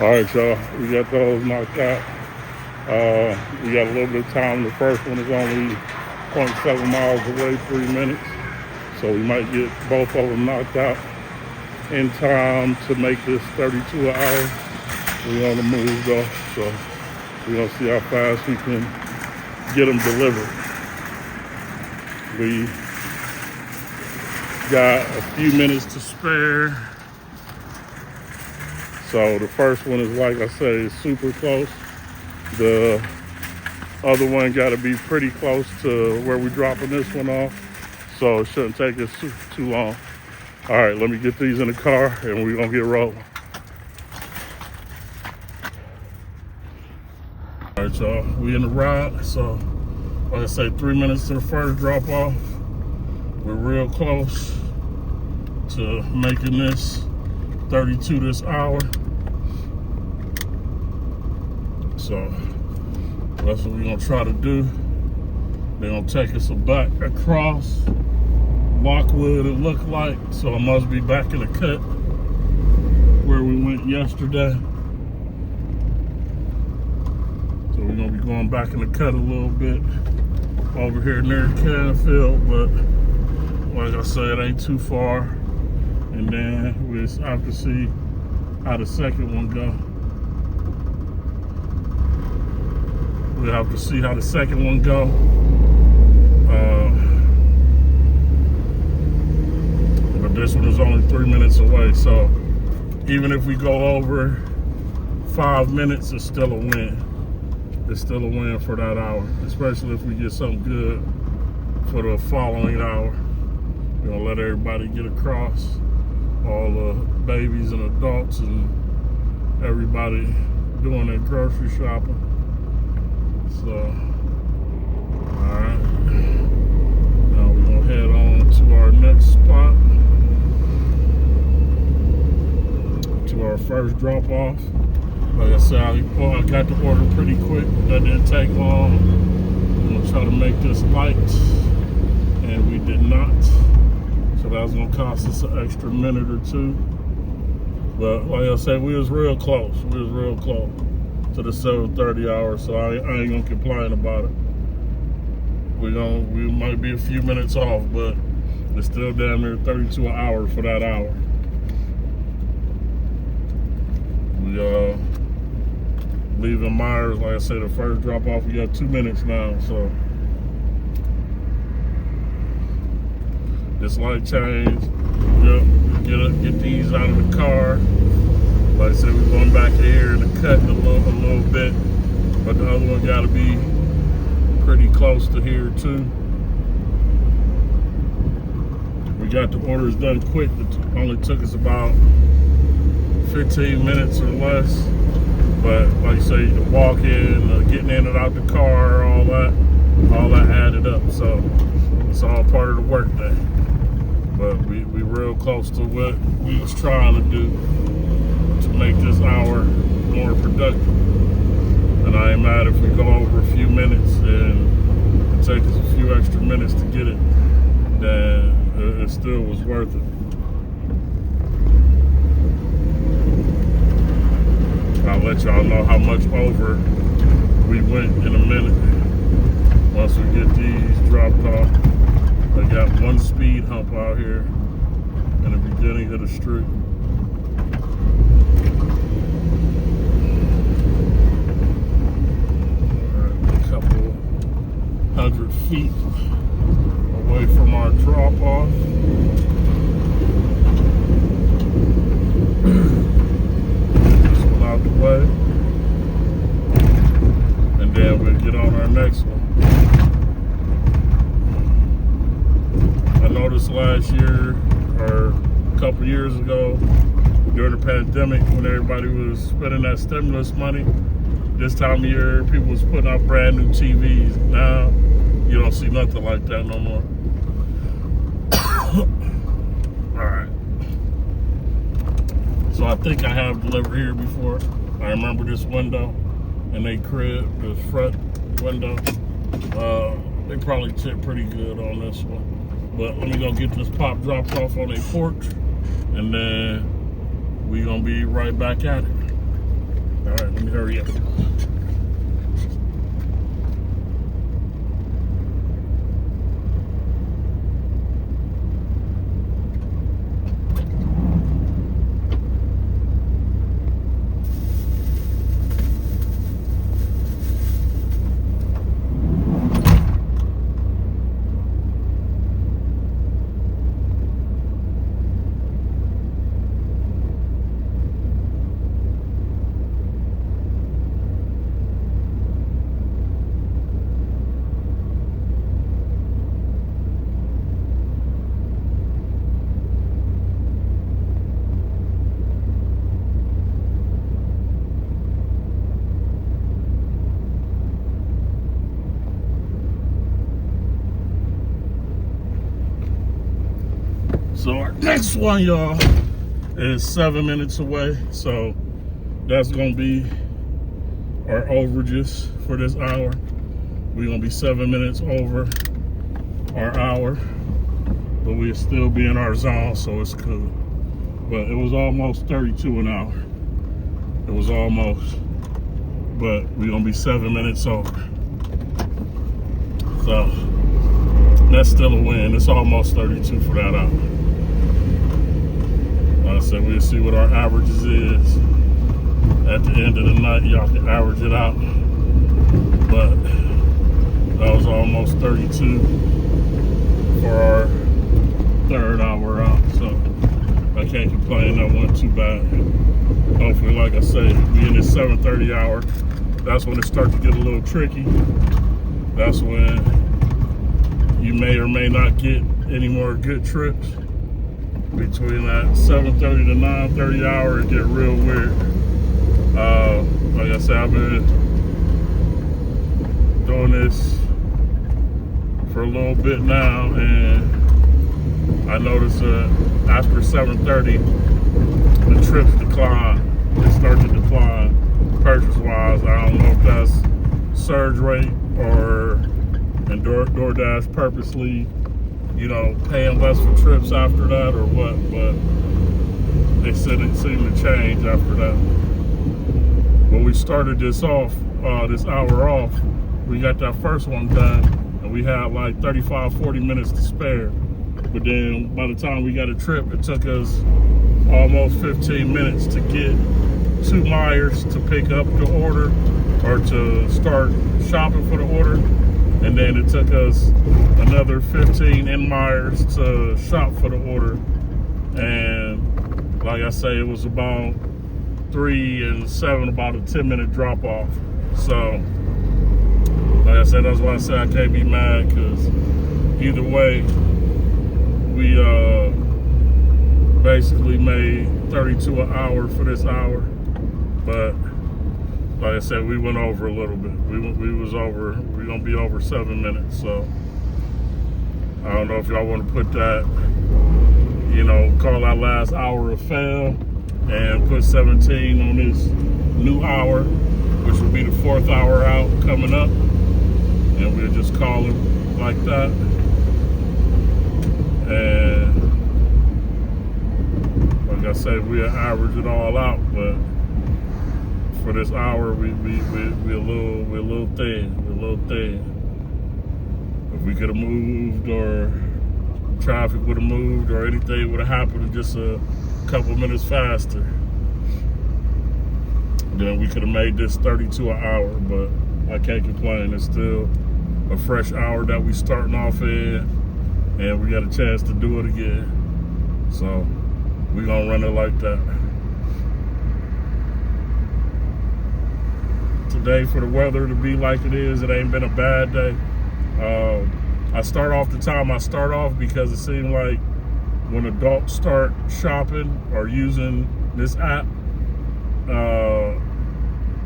All right, y'all. We got those knocked out. We got a little bit of time. The first one is only zero point 0.7 miles away, 3 minutes. So we might get both of them knocked out in time to make this 32 an hour. We on the move though, so we're gonna see how fast we can get them delivered. We got a few minutes to spare. So the first one is, like I say, is super close. The other one got to be pretty close to where we're dropping this one off. So it shouldn't take us too long. All right, let me get these in the car and we're gonna get rolling. All right, y'all, we in the ride. So like I say, 3 minutes to the first drop off. We're real close to making this 32 this hour. So that's what we're gonna try to do. They're gonna take us back across Lockwood, it looked like. So I must be back in the cut where we went yesterday. So we're gonna be going back in the cut a little bit over here near Canfield, but like I said, it ain't too far. And then we just have to see how the second one go. We'll have to see how the second one go. But this one is only 3 minutes away, so even if we go over 5 minutes, it's still a win. It's still a win for that hour, especially if we get something good for the following hour. We're gonna let everybody get across, all the babies and adults and everybody doing their grocery shopping. So, all right. Now we're gonna head on to our next spot, to our first drop off. Like I said, I got the order pretty quick. That didn't take long. I'm gonna try to make this light, and we did not. So that was gonna cost us an extra minute or two. But like I said, we was real close. We was real close to the 7:30 hour, so I ain't gonna complain about it. We might be a few minutes off, but it's still damn near 32 an hour for that hour. We leaving Myers, like I said, the first drop off, we got 2 minutes now, so this light change, get these out of the car. Like I said, we're going back here in the cut a little bit, but the other one got to be pretty close to here too. We got the orders done quick. It only took us about 15 minutes or less. But like I say, the walk-in, getting in and out the car, all that added up. So it's all part of the work day. But we real close to what we was trying to do to make this hour more productive. And I ain't mad if we go over a few minutes and it takes us a few extra minutes to get it, then it still was worth it. I'll let y'all know how much over we went in a minute once we get these dropped off. They got one speed hump out here in the beginning of the street. A couple 100 feet away from our drop off. This one out the way, and then we'll get on our next one. I noticed last year, or a couple years ago, during the pandemic, when everybody was spending that stimulus money, this time of year, people was putting out brand new TVs. Now, you don't see nothing like that no more. All right. So I think I have delivered here before. I remember this window and they crib, this front window. They probably tipped pretty good on this one. But let me go get this pop dropped off on a porch, and then we gonna be right back at it. All right, let me hurry up. So our next one, y'all, is 7 minutes away. So that's gonna be our overages for this hour. We're gonna be 7 minutes over our hour, but we'll still be in our zone, so it's cool. But it was almost 32 an hour. It was almost, but we're gonna be 7 minutes over. So that's still a win. It's almost 32 for that hour. Like I said, we'll see what our averages is at the end of the night. Y'all can average it out. But that was almost 32 for our third hour out. So I can't complain. That wasn't too bad. Hopefully, like I say, we in this 7:30 hour. That's when it starts to get a little tricky. That's when you may or may not get any more good trips. Between that 7:30 to 9:30 hour, it get real weird. Like I said, I've been doing this for a little bit now, and I noticed after 7:30, the trips decline. They start to decline purchase-wise. I don't know if that's surge rate and DoorDash purposely, paying less for trips after that or what, but they said it seemed to change after that. When we started this hour off, we got that first one done, and we had like 35, 40 minutes to spare. But then by the time we got a trip, it took us almost 15 minutes to get to Myers to pick up the order or to start shopping for the order. And then it took us another 15 in Myers to shop for the order. And like I say, it was about 3 and 7, about a 10-minute drop off. So like I said, that's why I say I can't be mad, because either way, we basically made 32 an hour for this hour. But like I said, we went over a little bit. We was over. We're gonna be over 7 minutes. So I don't know if y'all want to put that, call that last hour a fail, and put 17 on this new hour, which will be the 4th hour out coming up, and we'll just call it like that. And like I said, we'll average it all out, but for this hour, we're a little thin. If we could have moved, or traffic would have moved, or anything would have happened just a couple minutes faster, then we could have made this 32 an hour. But I can't complain. It's still a fresh hour that we starting off in, and we got a chance to do it again. So we're gonna run it like that. Today, for the weather to be like it is, it ain't been a bad day. I start off the time I start off because it seemed like when adults start shopping or using this app,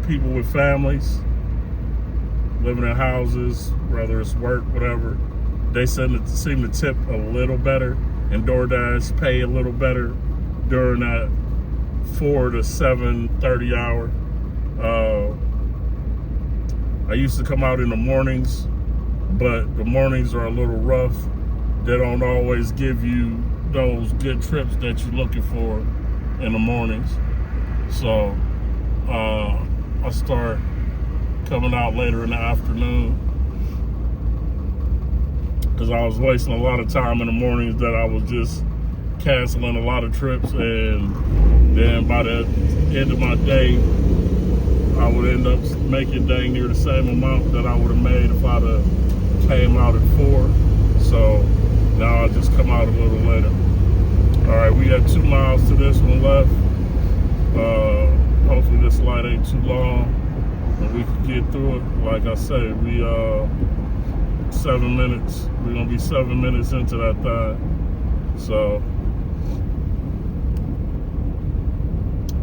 people with families living in houses, whether it's work, whatever, they seem to tip a little better, and DoorDash pay a little better during that 4 to 7:30 hour. I used to come out in the mornings, but the mornings are a little rough. They don't always give you those good trips that you're looking for in the mornings. So I start coming out later in the afternoon, because I was wasting a lot of time in the mornings that I was just canceling a lot of trips, and then by the end of my day, I would end up making dang near the same amount that I would have made if I'd have came out at 4. So now I just come out a little later. All right, we got 2 miles to this one left. Hopefully this light ain't too long and we can get through it. Like I said, we 7 minutes. We're gonna be 7 minutes into that thing. So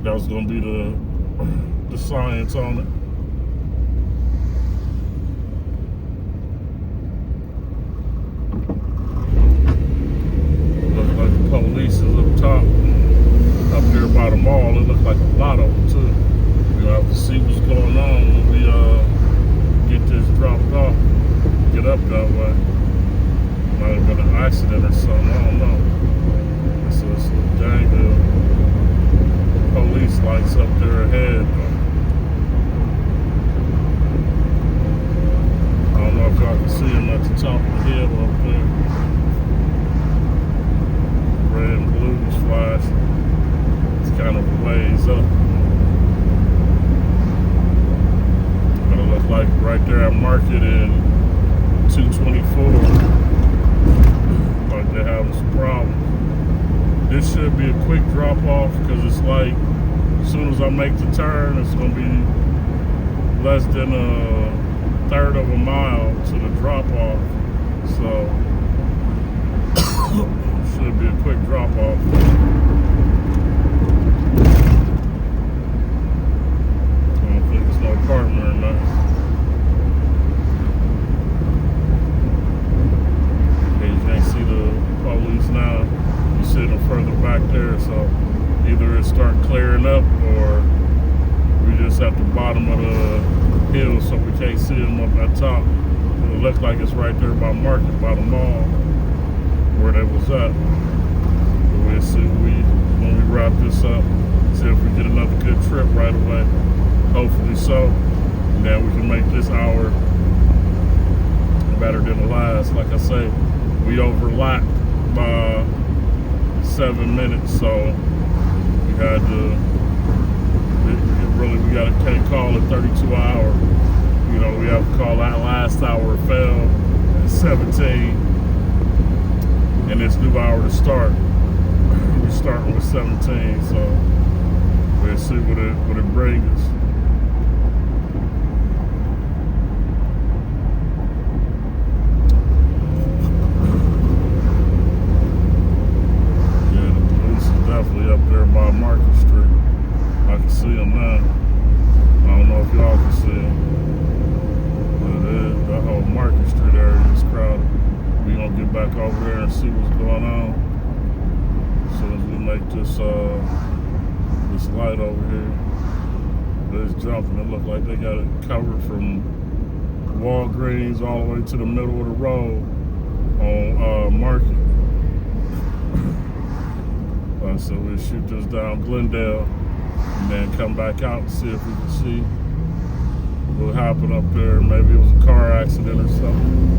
that was gonna be the science on it. Looks like the police is up top, up there by the mall. It looks like a lot of them too. We'll have to see what's going on when we get this dropped off. Get up that way. Might have been an accident or something. I don't know. It's a dang good police lights up there ahead. I don't know if y'all can see them at the top of the hill up there. Red and blue is flashing. It's kind of a ways up. But it looks like right there at Market in 224. Like they're having some problems. This should be a quick drop off, because it's like as soon as I make the turn, it's gonna be less than a third of a mile to the drop off. So should be a quick drop off. I don't think it's no apartment or nothing. Okay, you can't see the police now. You see them further back there, so either it start clearing up or we just at the bottom of the hill, so we can't see them up at top. It looks like it's right there by Market, by the mall, where they was at. But we'll see when we wrap this up, see if we get another good trip right away. Hopefully so. And then we can make this hour better than the last. Like I say, we overlapped by 7 minutes, so we had to can't call it 32 hour. You know, we have to call that last hour failed at 17, and this new hour to start. We're starting with 17, so we'll see what it brings us. Yeah, the police is definitely up there by Market Street. I can see them now. I don't know if y'all can see them, but the whole Market Street area is crowded. We gonna get back over there and see what's going on as soon as we make this light over here. But it's jumping. It looks like they got it covered from Walgreens all the way to the middle of the road on Market. So we'll shoot this down Glendale and then come back out and see if we can see what happened up there. Maybe it was a car accident or something.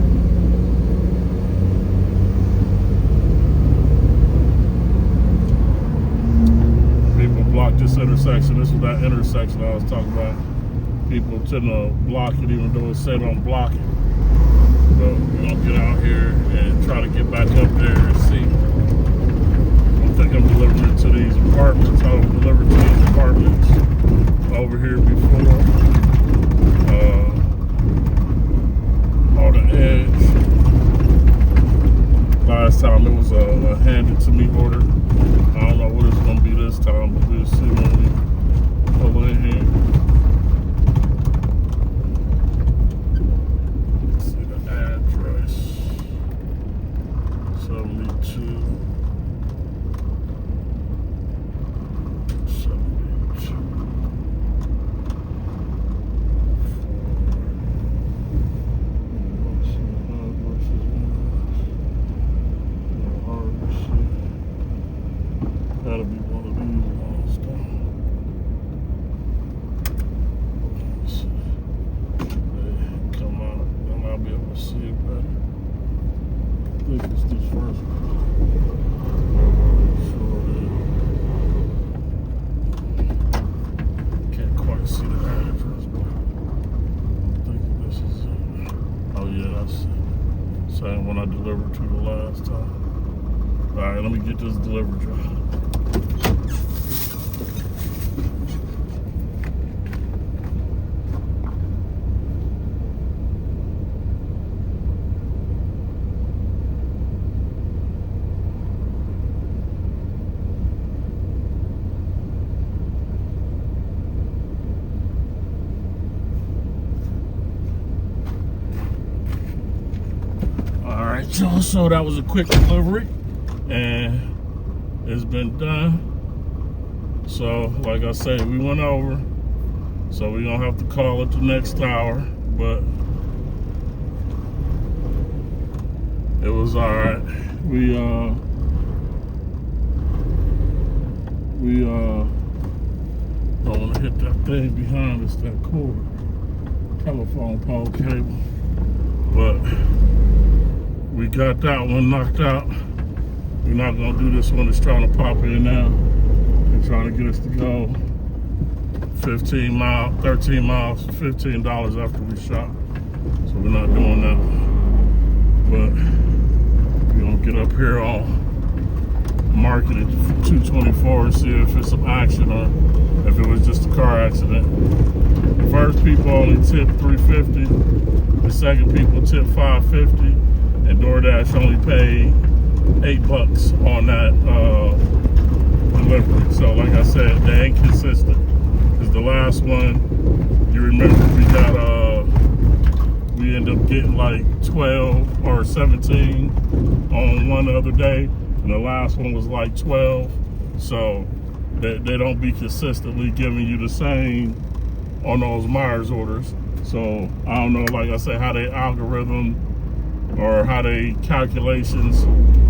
People blocked this intersection. This was that intersection I was talking about. People tend to block it even though it said don't block it. But we're gonna get out here and try to get back up there and see. I think I'm delivering it to these apartments. I was delivered to these apartments over here before. On the edge. Last time it was a handed to me order. I don't know what it's going to be this time, but we'll see when we pull in here. Let's see the address. 72. Same one I delivered to the last time. All right, let me get this delivered job. Alright, y'all, so that was a quick delivery and it's been done. So like I said, we went over, so we're gonna have to call it the next hour, but it was alright. We don't want to hit that thing behind us, that cord, telephone pole cable, but we got that one knocked out. We're not gonna do this one that's trying to pop in now. They're trying to get us to go 13 miles for $15 after we shop. So we're not doing that. But we're gonna get up here on market at 224 and see if it's some action or if it was just a car accident. The first people only tipped $3.50. The second people tipped $5.50. And DoorDash only paid $8 on that delivery. So like I said, they ain't consistent. Cause the last one, you remember we ended up getting like 12 or 17 on one other day. And the last one was like 12. So they don't be consistently giving you the same on those Myers orders. So I don't know, like I said, how they algorithm or how they calculations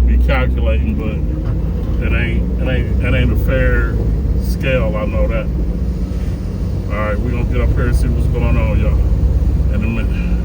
be calculating, but it ain't a fair scale. I know that. All right, we're gonna get up here and see what's going on, y'all, in a minute.